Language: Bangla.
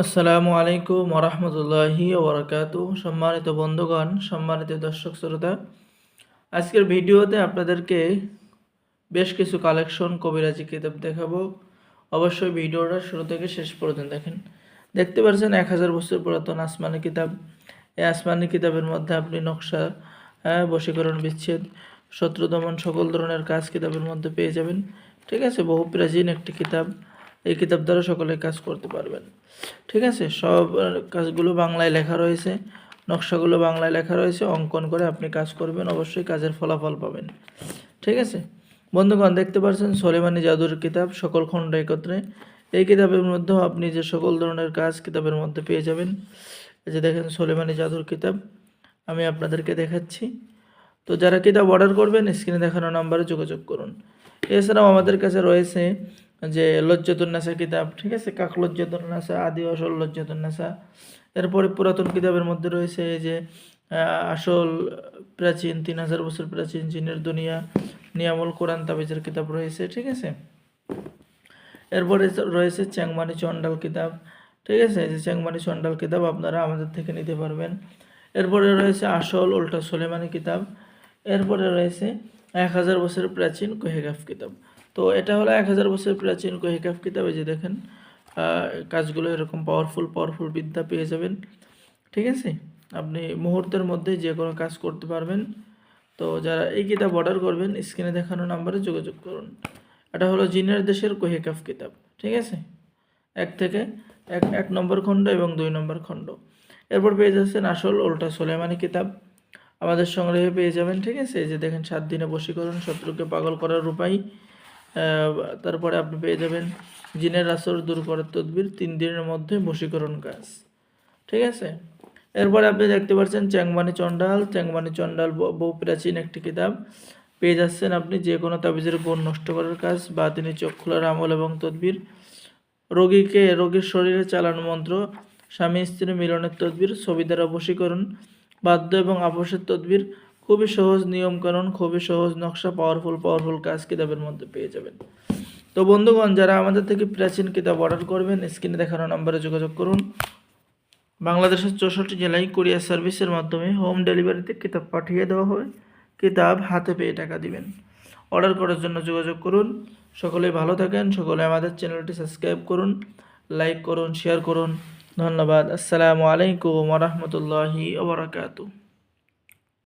আসসালামু আলাইকুম ওরহমতুল্লাহি ওবরাকাতু। সম্মানিত বন্ধুগণ, সম্মানিত দর্শক শ্রোতা, আজকের ভিডিওতে আপনাদেরকে বেশ কিছু কালেকশন কবিরাজি কিতাব দেখাবো। অবশ্যই ভিডিওটা শুরু থেকে শেষ পর্যন্ত দেখেন। দেখতে পাচ্ছেন 1000 বছর পুরাতন আসমানি কিতাব। এই আসমানি কিতাবের মধ্যে আপনি নকশা, বশীকরণ, বিচ্ছেদ, শত্রু দমন, সকল ধরনের কাজ কিতাবের মধ্যে পেয়ে যাবেন। ঠিক আছে, বহু প্রাচীন একটি কিতাব। এই কিতাব দ্বারা সকলে কাজ করতে পারবেন। ঠিক আছে, সব কাজগুলো বাংলায় লেখা রয়েছে, নকশাগুলো বাংলায় লেখা রয়েছে। অঙ্কন করে আপনি কাজ করবেন, অবশ্যই কাজের ফলাফল পাবেন। ঠিক আছে বন্ধুগণ, দেখতে পাচ্ছেন সোলেমানি জাদুর কিতাব, সকল খণ্ড একত্রে। এই কিতাবের মধ্যেও আপনি যে সকল ধরনের কাজ কিতাবের মধ্যে পেয়ে যাবেন। এই যে দেখেন সোলেমানি জাদুর কিতাব আমি আপনাদেরকে দেখাচ্ছি। তো যারা কিতাব অর্ডার করবেন স্ক্রিনে দেখানো নাম্বারে যোগাযোগ করুন। এছাড়াও আমাদের কাছে রয়েছে যে লজ্জাতুন্নেসা কিতাব। ঠিক আছে, কাক লজ্জাতুন্নেসা, আদি আসল লজ্জাতুন্নেসা। এরপরে পুরাতন কিতাবের মধ্যে রয়েছে এই যে আসল প্রাচীন 3000 বছর প্রাচীন জিনের দুনিয়া, নিয়ামুল কোরআন তাবিজের কিতাব রয়েছে। ঠিক আছে, এরপরে রয়েছে চ্যাংমানি চন্ডাল কিতাব। ঠিক আছে, এই যে চ্যাংমানি চন্ডাল কিতাব আপনারা আমাদের থেকে নিতে পারবেন। এরপরে রয়েছে আসল উল্টা সোলেমানি কিতাব। এরপরে রয়েছে 1000 বছরের প্রাচীন কোহেকাফ কিতাব। তো এটা হলো 1000 বছরের প্রাচীন কোহেকাফ কিতাব। এই যে দেখেন কাজগুলো এরকম পাওয়ারফুল বিদ্যা পেয়ে যাবেন। ঠিক আছে, আপনি মুহূর্তের মধ্যে যে কোনো কাজ করতে পারবেন। তো যারা এই কিতাব অর্ডার করবেন স্ক্রিনে দেখানো নাম্বারে যোগাযোগ করুন। এটা হলো জিনের দেশের কোহেকাফ কিতাব। ঠিক আছে, এক নম্বর খণ্ড এবং 2 নম্বর খণ্ড। এরপর পেয়ে যাচ্ছেন আসল উল্টা সোলেমানি কিতাব, আমাদের সংগ্রহে পেয়ে যাবেন। ঠিক আছে, এই যে দেখেন 7 দিনে বশীকরণ, শত্রুকে পাগল করার উপায়। তারপরে আপনি পেয়ে যাবেন জিনের আসর দূর করার তদবির, 3 দিনের মধ্যে বশীকরণ কাজ। ঠিক আছে, এরপরে আপনি দেখতে পাচ্ছেন চ্যাংমানি চন্ডাল বহু প্রাচীন একটি কিতাব পেয়ে যাচ্ছেন আপনি। যে কোনো তাবিজের গুণ নষ্ট করার কাজ, বা তিনি চোখ খোলার আমল এবং তদবির, রোগীর শরীরে চালানো মন্ত্র, স্বামী স্ত্রী মিলনের তদবির, ছবি দ্বারা বশীকরণ, বাদ্য এবং আপোষের তদবির, খুবই সহজ নিয়মকানুন, খুবই সহজ নকশা, পাওয়ারফুল কাজ কিতাবের মধ্যে পেয়ে যাবেন। তো বন্ধুগণ, যারা আমাদের থেকে প্রাচীন কিতাব অর্ডার করবেন স্ক্রিনে দেখানো নাম্বারে যোগাযোগ করুন। বাংলাদেশের 64 জেলায় কুরিয়ার সার্ভিসের মাধ্যমে হোম ডেলিভারিতে কিতাব পাঠিয়ে দেওয়া হবে। কিতাব হাতে পেয়ে টাকা দিবেন। অর্ডার করার জন্য যোগাযোগ করুন। সকলেই ভালো থাকেন, সকলে আমাদের চ্যানেলটি সাবস্ক্রাইব করুন, লাইক করুন, শেয়ার করুন। ধন্যবাদ। আসসালামু আলাইকুম ওয়া রাহমাতুল্লাহি ওয়া বারাকাতুহু।